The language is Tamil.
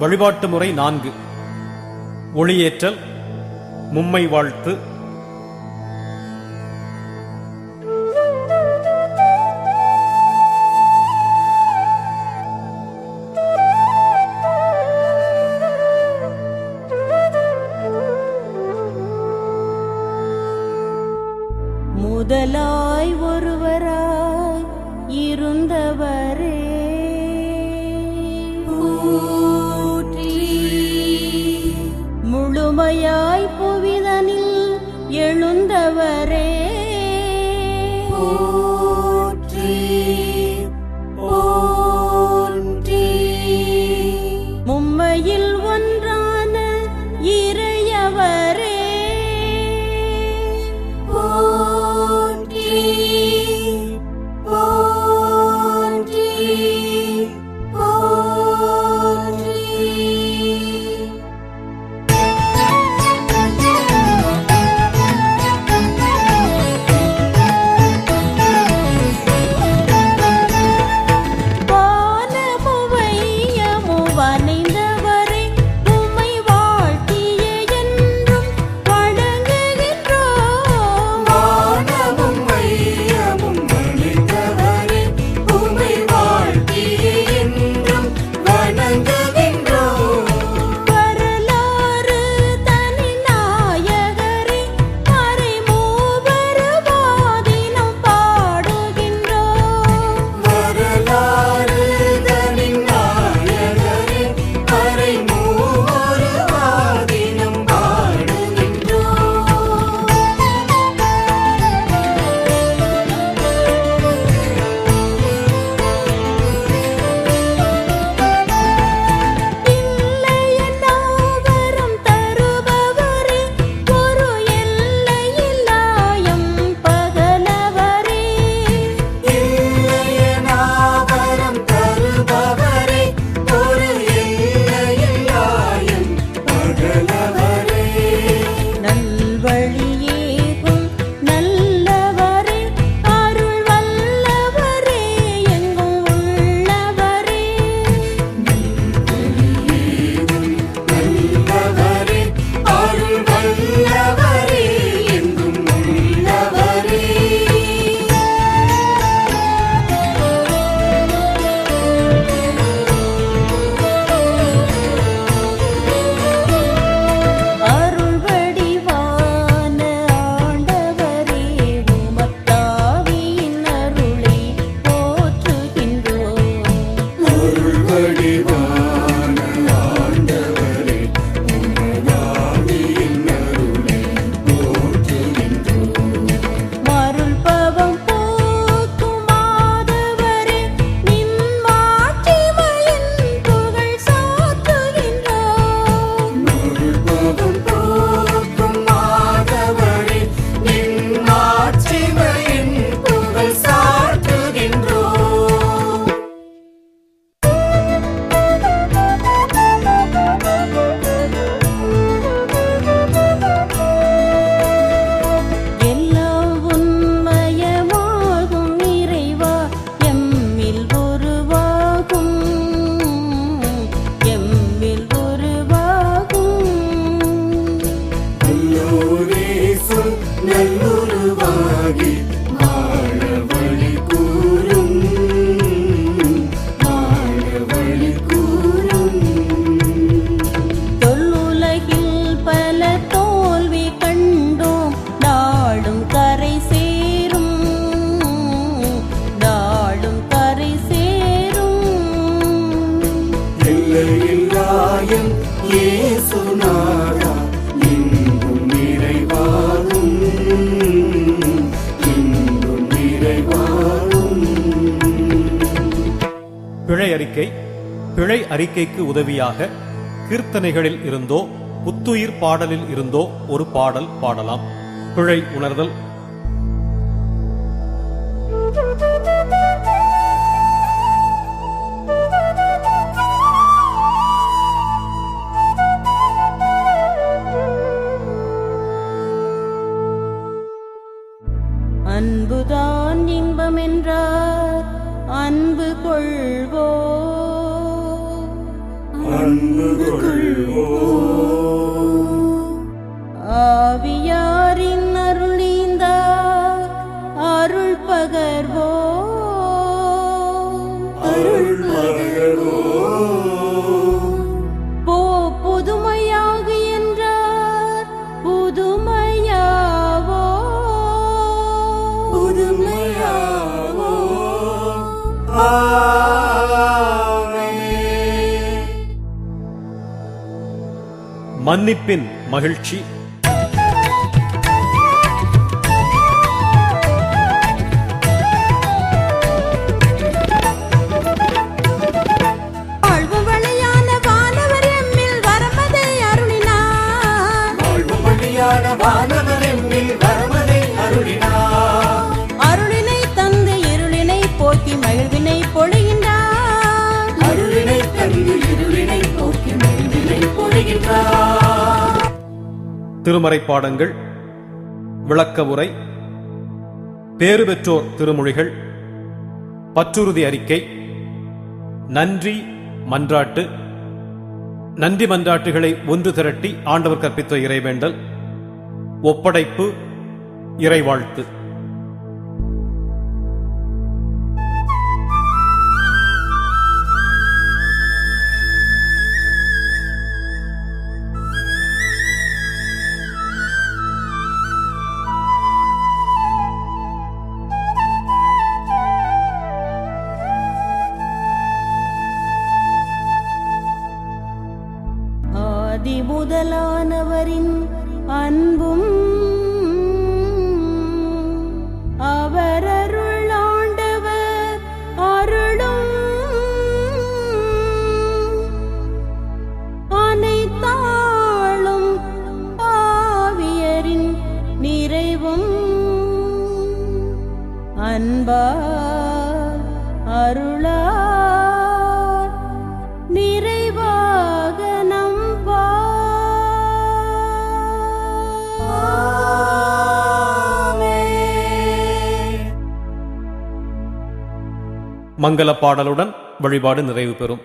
வழிபாட்டு முறை 4. ஒளியேற்றல், மும்மை வாழ்த்து, முதலாய் ஒருவராய் இருந்தவரே போற்றி, முழுமையாய் புவிதனில் எழுந்தவரே போற்றி போற்றி, மும்மையில் ஒன்றான இறையவரே பிழை அறிக்கை. பிழை அறிக்கைக்கு உதவியாக கீர்த்தனைகளில் இருந்தோ புத்துயிர் பாடலில் இருந்தோ ஒரு பாடல் பாடலாம். பிழை உணர்தல். அன்புதான் இன்பமென்றார் அன்பு கொள்வோ, அன்பு கொள்வோம். ஆவியாரின் அருளிந்த அருள் பகர்வோம். அருள் பகர்வோம். புதுமையாக என்றார் புதுமையாவோ. புதுமையாவோ. மன்னிப்பின் மகிழ்ச்சி. அருளினை தந்து இருளினை போக்கி மகிழ்வினை பொழிகின்றார். அருளினை தந்து இருளினை போக்கி மகிழ்வினை பொழிகின்றார். திருமறை பாடங்கள், விளக்க உரை, பேறு பெற்றோர் திருமொழிகள், பற்றுறுதி அறிக்கை, நன்றி மன்றாட்டு, நன்றி மன்றாட்டுகளை ஒன்று திரட்டி ஆண்டவர் கற்பித்த இறைவேண்டல், ஒப்படைப்பு, இறைவாழ்த்து. ஆதி முதலானவரின் அன்பும் அவர் அருள் ஆண்டவர் அருளும் அனைத்தாளும் ஆவியரின் நிறைவும் அன்பார் அருளார் நிறைவாக மங்கள பாடலுடன் வழிபாடு நிறைவு பெறும்.